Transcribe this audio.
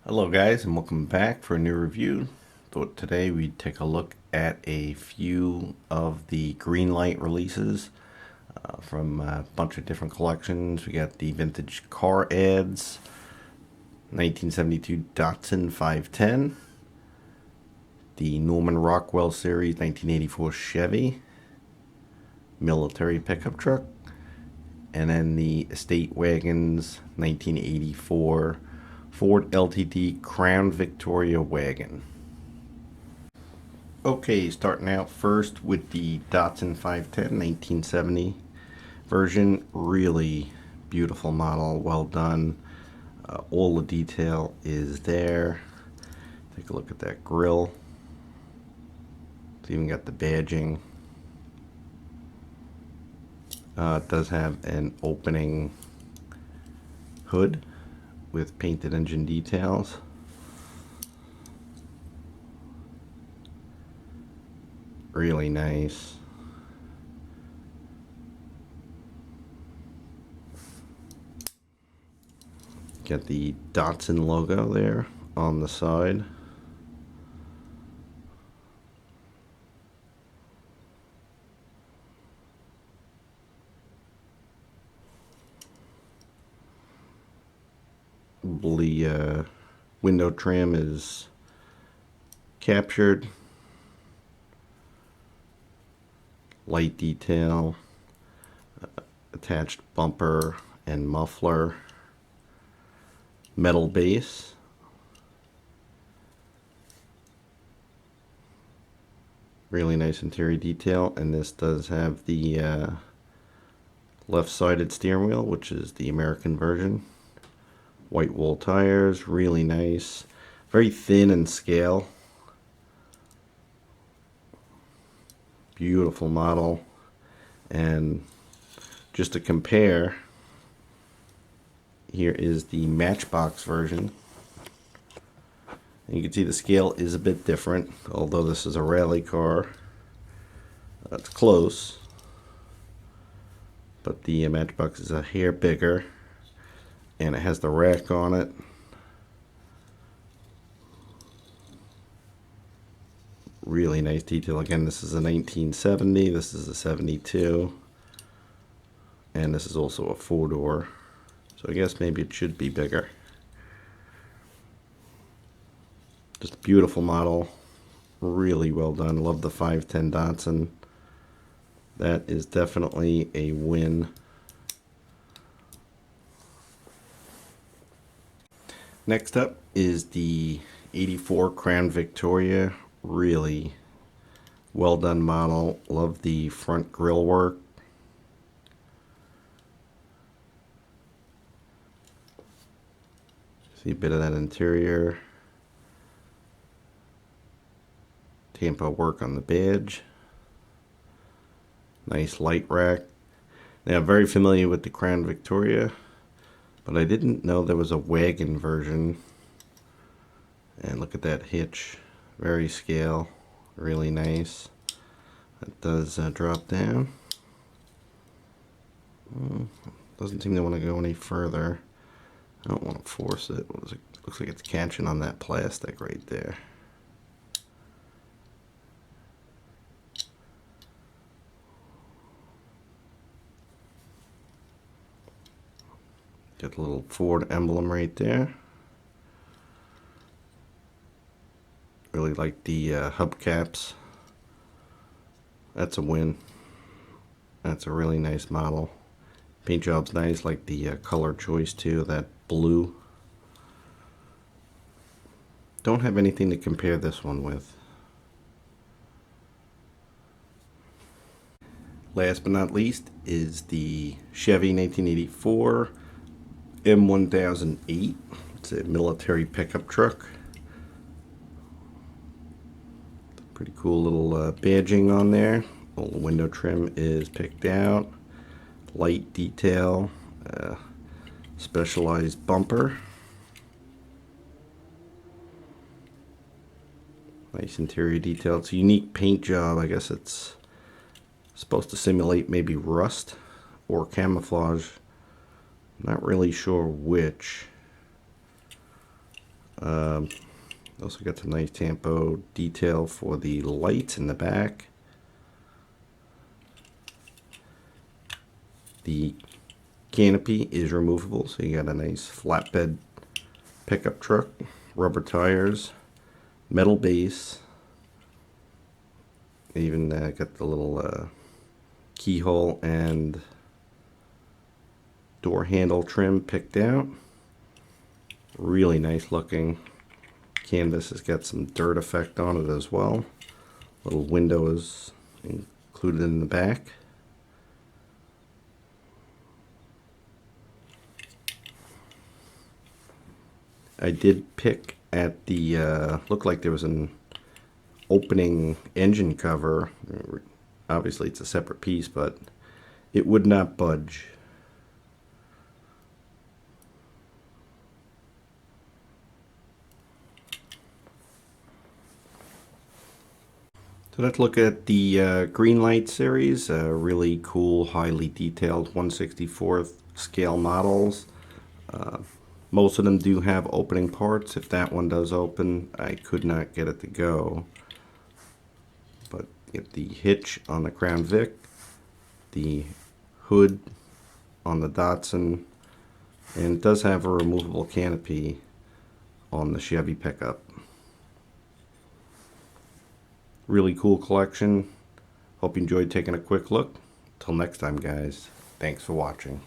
Hello guys, and welcome back for a new review. Thought today we'd take a look at a few of the Greenlight releases from a bunch of different collections. We got the vintage car ads, 1972 Datsun 510, the Norman Rockwell series 1984 Chevy, military pickup truck, and then the Estate Wagons 1984 Ford LTD Crown Victoria wagon. Okay, starting out first with the Datsun 510 1970 version. Really beautiful model, well done. All the detail is there. Take a look at that grille. It's even got the badging. It does have an opening hood with painted engine details. Really nice. Got the Datsun logo there on the side. The window trim is captured. Light detail, attached bumper and muffler, metal base, really nice interior detail. And this does have the left-sided steering wheel, which is the American version. White wool tires, really nice, very thin and scale. Beautiful model. And just to compare, here is the Matchbox version. And you can see the scale is a bit different, although this is a rally car. It's close, but the Matchbox is a hair bigger, and it has the rack on it. Really nice detail. Again, this is a 1970, this is a 72, and this is also a 4-door, so I guess maybe it should be bigger. Just a beautiful model, really well done. Love the 510 Datsun. That is definitely a win. Next up is the 84 Crown Victoria. Really well done model. Love the front grille work. See a bit of that interior. Tampa work on the badge. Nice light rack. Now, I'm very familiar with the Crown Victoria, but I didn't know there was a wagon version. And look at that hitch. Very scale. Really nice. It does drop down. Doesn't seem to want to go any further. I don't want to force it. What is it? Looks like it's catching on that plastic right there. Got the little Ford emblem right there. Really like the hubcaps. That's a win. That's a really nice model. Paint job's nice, like the color choice too, that blue. Don't have anything to compare this one with. Last but not least is the Chevy 1984 M1008. It's a military pickup truck. Pretty cool little badging on there. All the window trim is picked out. Light detail. Specialized bumper. Nice interior detail. It's a unique paint job. I guess it's supposed to simulate maybe rust or camouflage. Not really sure which. Also got some nice tampo detail for the lights in the back. The canopy is removable, so you got a nice flatbed pickup truck. Rubber tires, metal base. Even got the little keyhole and door handle trim picked out. Really nice looking. Canvas has got some dirt effect on it as well. Little windows included in the back. I did pick at the, looked like there was an opening engine cover. Obviously it's a separate piece, but it would not budge. So let's look at the GREENLIGHT series. Really cool, highly detailed 1/64th scale models. Most of them do have opening parts. If that one does open, I could not get it to go. But get the hitch on the Crown Vic, the hood on the Datsun, and it does have a removable canopy on the Chevy pickup. Really cool collection. Hope you enjoyed taking a quick look. Till next time, guys. Thanks for watching.